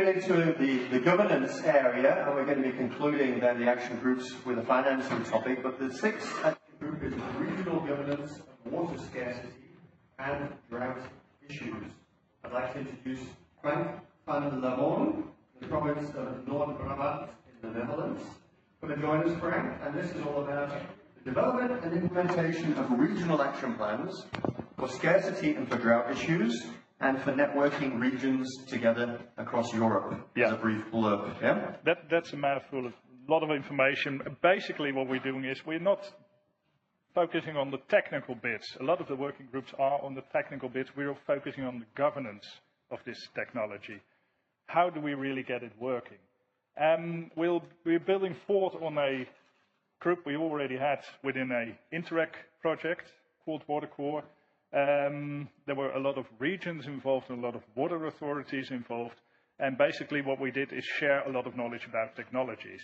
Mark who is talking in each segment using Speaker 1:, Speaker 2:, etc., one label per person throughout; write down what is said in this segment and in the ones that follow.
Speaker 1: moving into the governance area, and we're going to be concluding then the action groups with a financing topic, but the sixth action group is regional governance of water scarcity and drought issues. I'd like to introduce Frank van der Molen, the province of Noord-Brabant in the Netherlands. Come and join us, Frank, and this is all about the development and implementation of regional action plans for scarcity and for drought issues, and for networking regions together across Europe.
Speaker 2: Yeah.
Speaker 1: As a brief blurb. Yeah?
Speaker 2: That's a mouthful of a lot of information. Basically what we're doing is we're not focusing on the technical bits. A lot of the working groups are on the technical bits. We're focusing on the governance of this technology. How do we really get it working? We're building forth on a group we already had within a Interreg project called WaterCoRE. There were a lot of regions involved and a lot of water authorities involved. And basically what we did is share a lot of knowledge about technologies.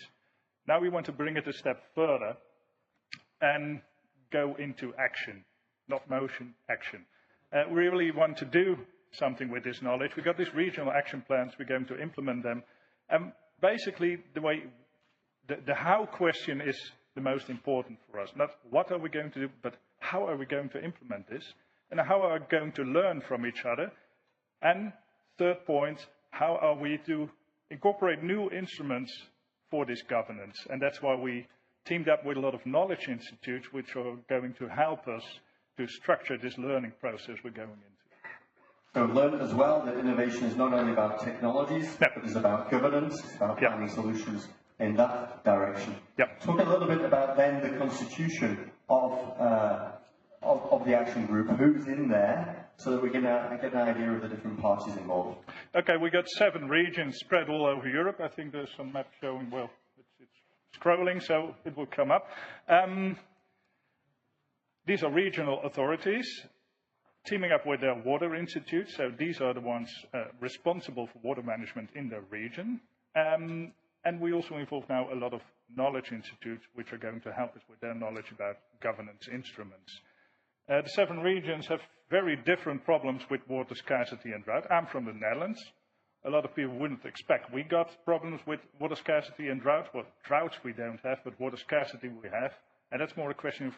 Speaker 2: Now we want to bring it a step further and go into action, not motion, action. We really want to do something with this knowledge. We've got these regional action plans, we're going to implement them. And basically the how question is the most important for us. Not what are we going to do, but how are we going to implement this? And how are we going to learn from each other? And third point, how are we to incorporate new instruments for this governance? And that's why we teamed up with a lot of knowledge institutes which are going to help us to structure this learning process we're going into.
Speaker 1: So learn as well that innovation is not only about technologies, but it's about governance, it's about finding solutions in that direction. Talk a little bit about then the constitution of the action group, who's in there, so that we can get an idea of the different parties involved. Okay,
Speaker 2: we got 7 regions spread all over Europe. I think there's some map showing, well, it's scrolling, so it will come up. These are regional authorities teaming up with their water institutes. So these are the ones responsible for water management in their region. And we also involve now a lot of knowledge institutes which are going to help us with their knowledge about governance instruments. The 7 regions have very different problems with water scarcity and drought. I'm from the Netherlands. A lot of people wouldn't expect we got problems with water scarcity and drought. Well, droughts we don't have, but water scarcity we have. And that's more a question of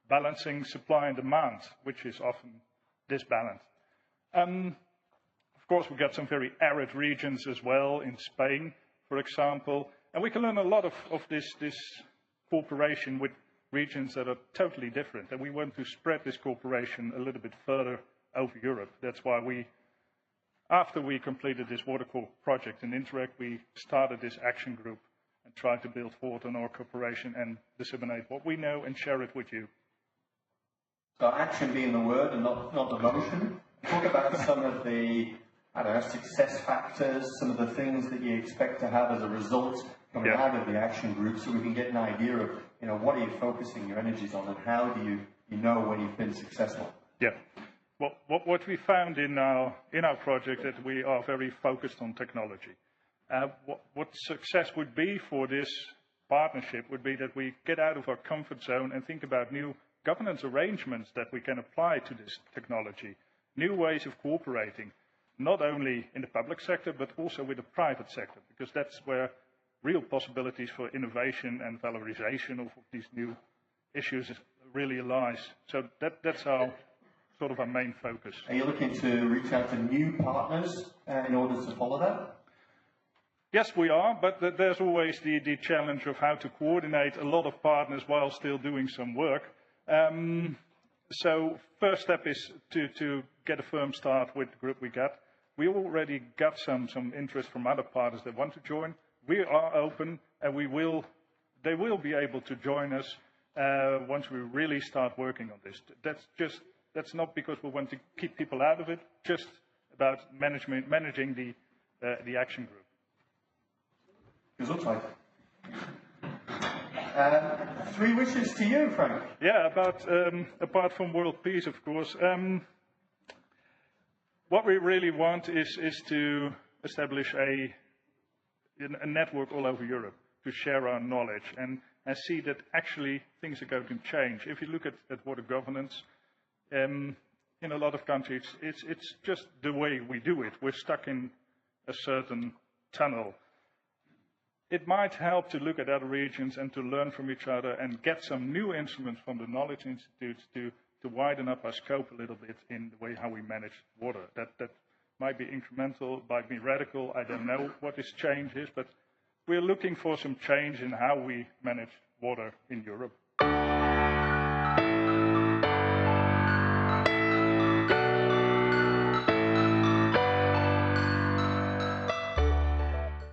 Speaker 2: balancing supply and demand, which is often disbalanced. Of course, we've got some very arid regions as well in Spain, for example. And we can learn a lot of this cooperation with regions that are totally different. And we want to spread this cooperation a little bit further over Europe. That's why after we completed this WaterCoRE project in Interreg, we started this action group and tried to build forward on our cooperation and disseminate what we know and share it with you.
Speaker 1: So action being the word and not the motion. Talk about some of the success factors, some of the things that you expect to have as a result coming out of the action group, so we can get an idea of, what are you focusing your energies on, and how do you know when you've been successful? Yeah.
Speaker 2: Well, what we found in our project that we are very focused on technology. What success would be for this partnership would be that we get out of our comfort zone and think about new governance arrangements that we can apply to this technology, new ways of cooperating, not only in the public sector, but also with the private sector, because that's where real possibilities for innovation and valorization of these new issues really lies. So that's our sort of our main focus.
Speaker 1: Are you looking to reach out to new partners in order to follow that?
Speaker 2: Yes, we are, but there's always the challenge of how to coordinate a lot of partners while still doing some work. So first step is to get a firm start with the group we got. We already got some interest from other partners that want to join. We are open, and they will be able to join us once we really start working on this. That's not because we want to keep people out of it, just about managing the action group.
Speaker 1: Gesundheit. 3 wishes to you, Frank.
Speaker 2: Yeah, apart from world peace, of course. What we really want is to establish a network all over Europe to share our knowledge and see that actually things are going to change. If you look at water governance, in a lot of countries, it's just the way we do it. We're stuck in a certain tunnel. It might help to look at other regions and to learn from each other and get some new instruments from the knowledge institutes to widen up our scope a little bit in the way how we manage water. That might be incremental, might be radical. I don't know what this change is, but we're looking for some change in how we manage water in Europe.